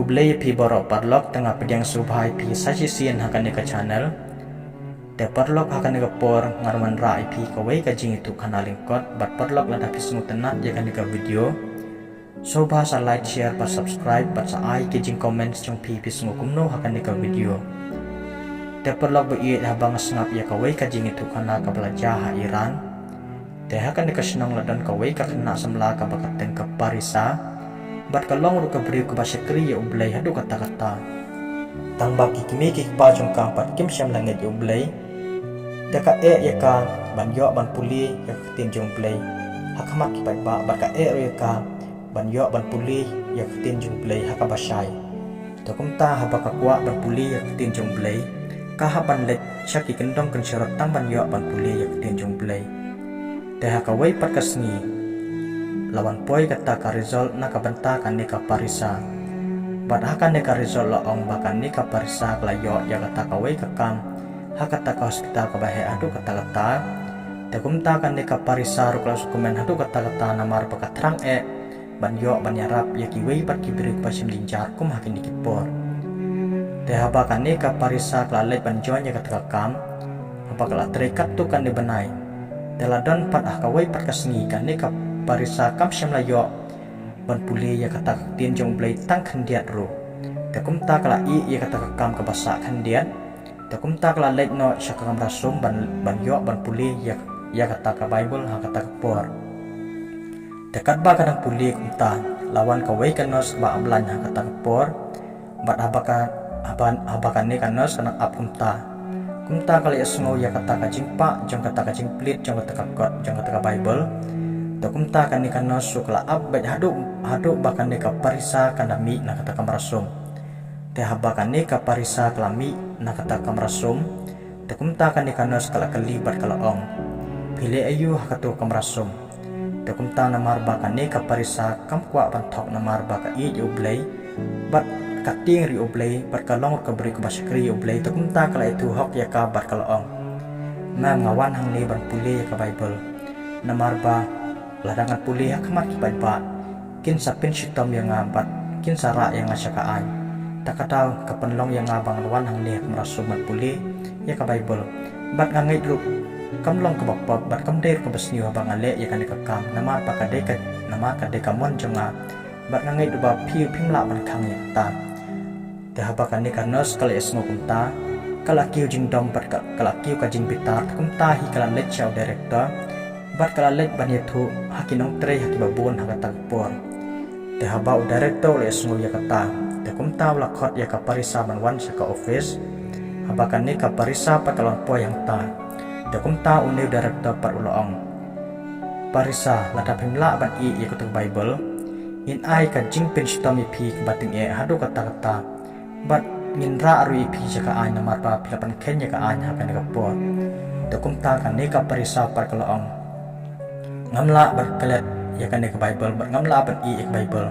kublai pi borok parlok tengah pedang subhai pi sajisian hakan deka channel. Te parlok hakan deka por ngarman rai pi kawai kajing itu kanal lingkot bat parlok lada pi semut tenat jakan deka video. So bahasa like share pas subscribe bat sa ai kajing comment chung pi semut kumno hakan deka video. Te parlok beiit habang sengap ya kawai kajing itu kanal kabelaja ha Iran. Te hakan deka senang ladan kawai kakena semla kabakateng ke Parisa. Bat kalong ru kabri ku bahasa kri ya ublay hadu kata-kata tang baki kimi ki pa jong ka pat kim syam langit ya ublay daka ya ka ban yo ban puli ya tin jong ublay hakamat ki ba bat ka ya ka ban yo ban puli ya tin jong ublay hakabasai to kumta habaka kwa ban puli ya tin jong ublay ka haban let syaki kendong kan syarat tang ban yo ban puli ya tin jong ublay de hakawai pat kasni lawan poi kata ka result na kabanta kan ni ka Parisa bat hakan ni ka result laong bakan ni ka Parisa klayo ya kata kawai kakam hakata ka hospital ka bahe adu kata-kata takumta kan ni ka Parisa ru kelas komen adu kata-kata namar baka terang ban yo ban yarap ya kiwei pat kibiri pa sim linjar kum hakin dikipor te habakan ni ka Parisa klalai ban jon ya kata kakam habakala terikat tu kan ni benai teladon pat kawai pat kasngi kan ni ka Parisa kam syam layo ban puli ya kata tin jong blai tang khandiat ro takum ta kala i ya kata kam ka basa khandiat takum ta kala let no syakam rasum ban yo ban puli ya kata ka Bible ha kata por dekat ba kadang puli kumta lawan ka wei kanos ba ablan ha kata por bat abakan ni kanos kana ap kumta kala esmo ya kata ka jingpa jong kata ka jingplit jong kata ka god jong kata ka Bible dokumta kan ni kanos sukla ab bet hadu bakan ni ka Parisa kanami na kata kamarasum te habakan ni ka Parisa klami na kata kamarasum dokumta kan ni kanos kala kalibat kala ong pile ayu hakatu kamarasum dokumta namar bakan ni ka Parisa kam kwa bantok namar baka i ublay bat kating ri ublay bat kalong ka beri ka baskri ublay dokumta kala itu hok ya ka bat kala ong na ngawan hang ni ban puli ya ka Bible namar ba ladangan puli hakamat kipai ba kin sapin sitom yang ngabat kin sara yang ngasyakaan tak kataw kapenlong yang ngabang lawan hang lihat merasuman puli ya ka Bible bat ngangay dru kamlong kabakpag bat kamder kabasniyo habang ale ya kan ikakam namar pakadeka namar kadeka mon jonga bat ngangay dru ba piu pingla ban kang ya ta te habakan ni kanos kala esmo kumta kala kiu jing dom bat kala kiu ka jing bitar kumta hi kala let shaw director bat kala let ban yetu hakinong tre hakibabon hakata por te habau director le esmo ya kata te kumta la khot ya ka Parisa ban wan sa ka office habakan ni ka Parisa pa kalon po yang ta te kumta uni director par uloong Parisa la tapimla ban i ya kutong Bible in ai ka jingpin stomi pi bating hadu kata-kata bat nginra aru pi jaka ai namar pa pilapan kenya ka ai hakan ka por te kumta kan ni ka Parisa par kalong ngamla berkelet ya kan ke Bible ber ngamla ban i Bible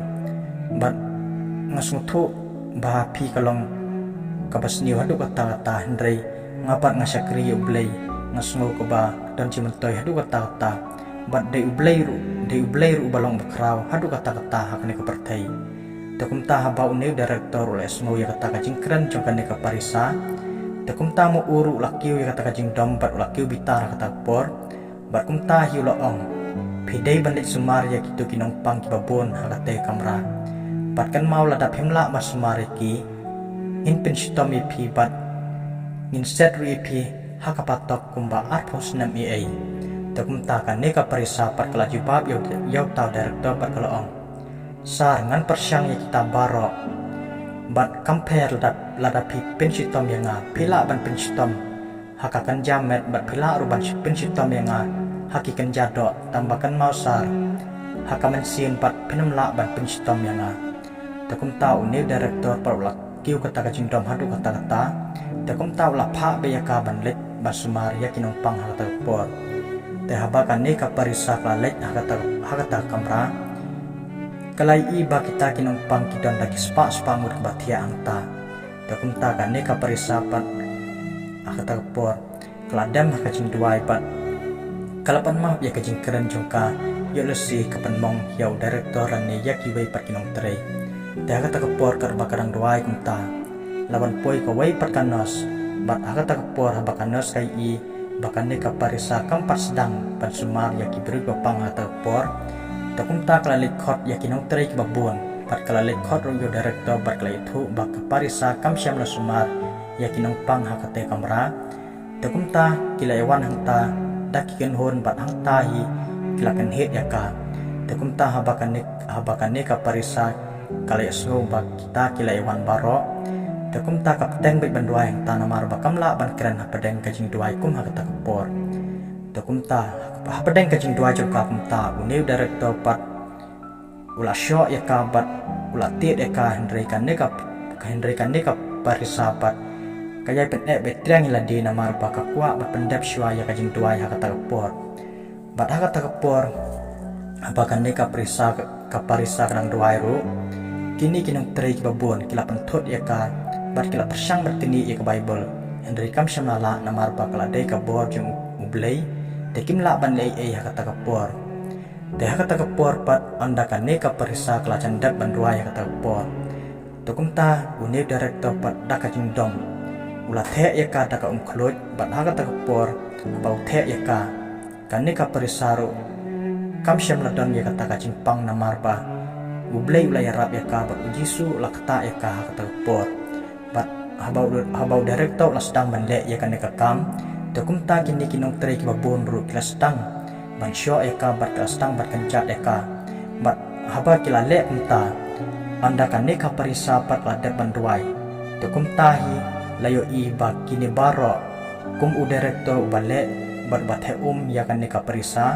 bat ngasmutu bah pi kalong kabasni hadu kata-kata hendrai ngapat ngasyakri ublay ngasngo ko ba dan cimentoy hadu kata-kata bat de ublay ru balong bakraw hadu kata-kata hakne ke pertai takumta haba uni director le esmo ya kata kajing keren jongkan ke Parisa takumta mo uru lakiu ya kata kajing dombat lakiu bitar kata por bat kumta hiu loong pidai bandit sumar ya kitu kinong pang kibabon hakate kamera batkan mau ladap himla mas sumar ki in penstom ip bat in set ip hakapatok kumba arpos nam ei takumta kan ne ka Parisa pat kala jibab yaw taw director pat kala ong sar ngan persyang ya kita baro bat compare ladap penstom yang pila ban penstom hakakan jamet bat pila ruban penstom yang hakikan jadok tambahkan mausar hakaman sin pat penamla ban penstom yang takum tau ni director parulak kiu kata kajing dom hadu kata-kata takum tau la pha beyaka ban let basumar yakinong pang hakata por te habakan ni ka Parisa klalet hakata kamra kalai iba kita kinong pang kidon lagi spa ngur batia angta takum ta kan ni ka Parisa pat hakata por keladam hakajing duai pat kalapan mah ya kajing keren jongka ya lesi kapan mong yaw director ni ya kiway pat kinong tray Te haka takapor karbakadang duai kumta lawan poi kawai perkanos bat haka takapor habakanos kai I bakane kaparisa kampat sedang ban sumar yaki beri bapang hata takapor takumta kala likhot yaki nong teri kibabun bat kala likhot rungyo director bat kala itu bak kaparisa kam syam la sumar yaki nong pang haka te kamera takumta kila ewan hangta dakikan hon bat hangta hi kila kan hit yaka takumta habakane kaparisa kala yasno bak kita kila ewan baro takumta kapten baik banduai yang tanah mar bakam la ban keren hapadeng kajing duai kum haka takapor takumta hapadeng kajing duai jurka kumta uniu director pat ula show ya kabat ula tiet ya ka hendrai kan ne ka parisa pat kaya pen betrang ila di namar baka kwa bat pendap shwa ya kajing duai haka takapor bat haka takapor apakan ne ka parisa kanang duai ru kini kinong teri kibabun kila pentot ya ka bat kila persang bertini ya ke Bible hendri kam syamlala namar bakala dei ka bor jung ublei tekim la ban lei haka takapor te haka takapor pat andakan ne ka parisa kala candak bandua ya haka takapor tokumta uni director pat daka jingdom ula the ya ka daka kloj bat haka takapor bau the ya ka kanne ka parisa ro kam syamladon ya kata kacimpang namar ba ublei ulai rap ya ka bat ujisu lakta ya ka haka takapor bat habau director la sedang bande ya kan ka kam takumta kini kinong teri kibabun ru kila sedang ban syo ya ka bat kila sedang bat kencat ya ka bat haba kila le kumta anda kan ne ka parisa pat ladak banduai takumta hi layo I ba kini baro kum u director ubale bat bathe ya kan ne ka parisa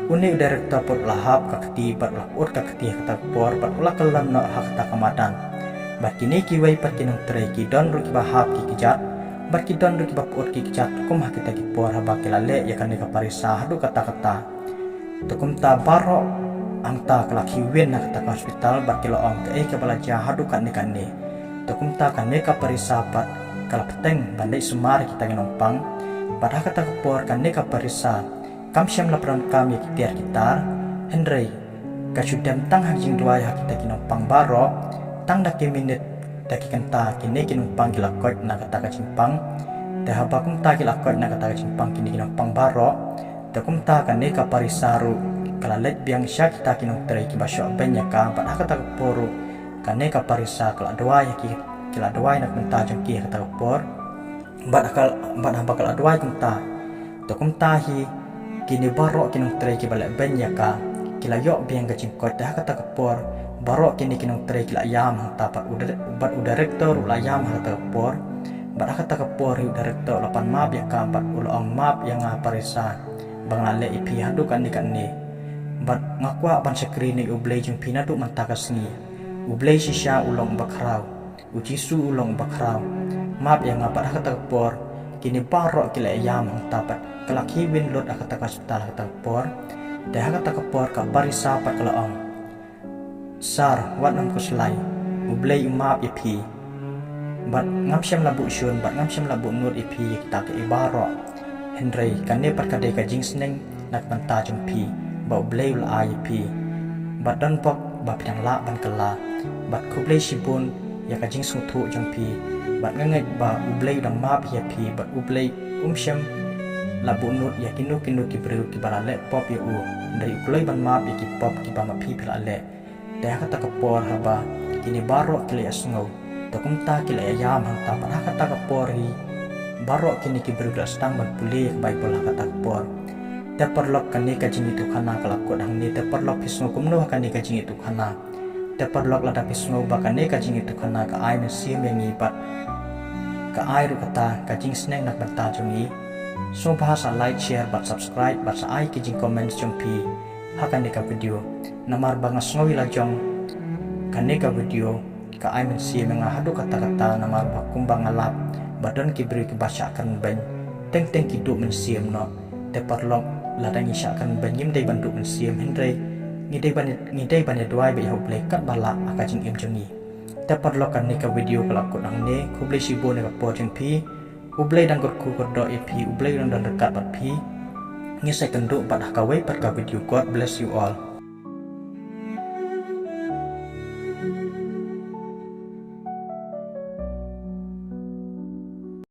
uni u director pot lahap kakti bat lapur kakti kata por bat ula kelan no hak ta kamatan bat kini kiwai pat kinong teri ki don ru ki bahap ki kijat bat ki don ru ki bapur ki kijat kum hakita ki por haba kilale ya kan ne ka parisa hadu kata-kata takumta baro angta kala kiwen na kata hospital bat kilo ong ke ka balaja hadu kan ne takumta kan ne ka parisa pat kala peteng bandai sumar kita nginompang bat haka takapor kan ne ka parisa kam syam la pram kam ya kitiar kitar hendrei kasudam tang hajing duai hakita kinompang baro tang daki minit daki kenta kini kinumpang kilakot na kata kacimpang te habakum ta kilakot na kata kacimpang kini kinumpang baro takumta kan ne ka parisaru kalalet biang sya kita kinong teri kibasyo benya ka bat haka takaporo kan ne ka parisa kala duai kila duai nak menta jangki haka takapor bat haba kala duai kumta takumta hi kini baro kinong teri kibalek benya ka kila yok biang kacingkot haka takapor baro kini kinong teri kila yam hanta bat u director ula yam haka takapor bat haka takapor u director lapan map ya ka bat ulaong map yang parisa banglale ipi hadu kan ni bat ngakwa ban sekrini ublei jung pinadu mantakas ni ublei sisya ulong bakrau ujisu ulong bakrau map yang ngapat haka takapor kini baro kila yam hanta bat kelaki win lot haka hospital haka takapor de haka takapor ka parisa pat kalaong sar wat nam kuslai ublei map ipi bat ngam syam labu syun bat ngam syam labu nur ipi kita ke ibaro hendrei kane pat kadai ka jingsneng nak banta jung pi ba ublei ula IP bat dan pok ba pidang la ban kala bat kublei sibun ya ka jing sungthu jung pi bat ngangai ba ublei dang map ya pi bat ublei syam labu nur ya kinu ki bru ki balale pop ya u dari ublei ban map ya ki pop ki ba ma pi pilale de haka takapor haba kini baro kile asngau takumta kile ayam hanta pat haka takapor hi baro kini ki bru sedang ban pulih Bible haka takapor te perlok kani kajing itu kana kalakot hang ni te perlok pisngo kumno kani kajing itu kana te perlok lada pisngo bakane kajing itu kana ka ai mesim yang ibat ka ai ru kata kajing sneng nak banta jungi so bahasa like share bat subscribe bat sa ai kajing comment jumpi hakan ni ka video namar bangas ngowi lajong kani ka video ka ai mesim yang hadu kata-kata namar bakumbang alap badan kibri ke baca akan ben teng kidu mesim no te perlok ladang isyakan banyim dai bantu mensiam hendrei ngidai ban duai be ho play kat bala akajing em jongi te perlokan ni ka video kelakut ang ne kublei sibo ne ka pojeng pi ublei dang kut ku do ep ublei dang dekat bat pi ngisai kenduk bat ka wei pat ka video. God bless you all.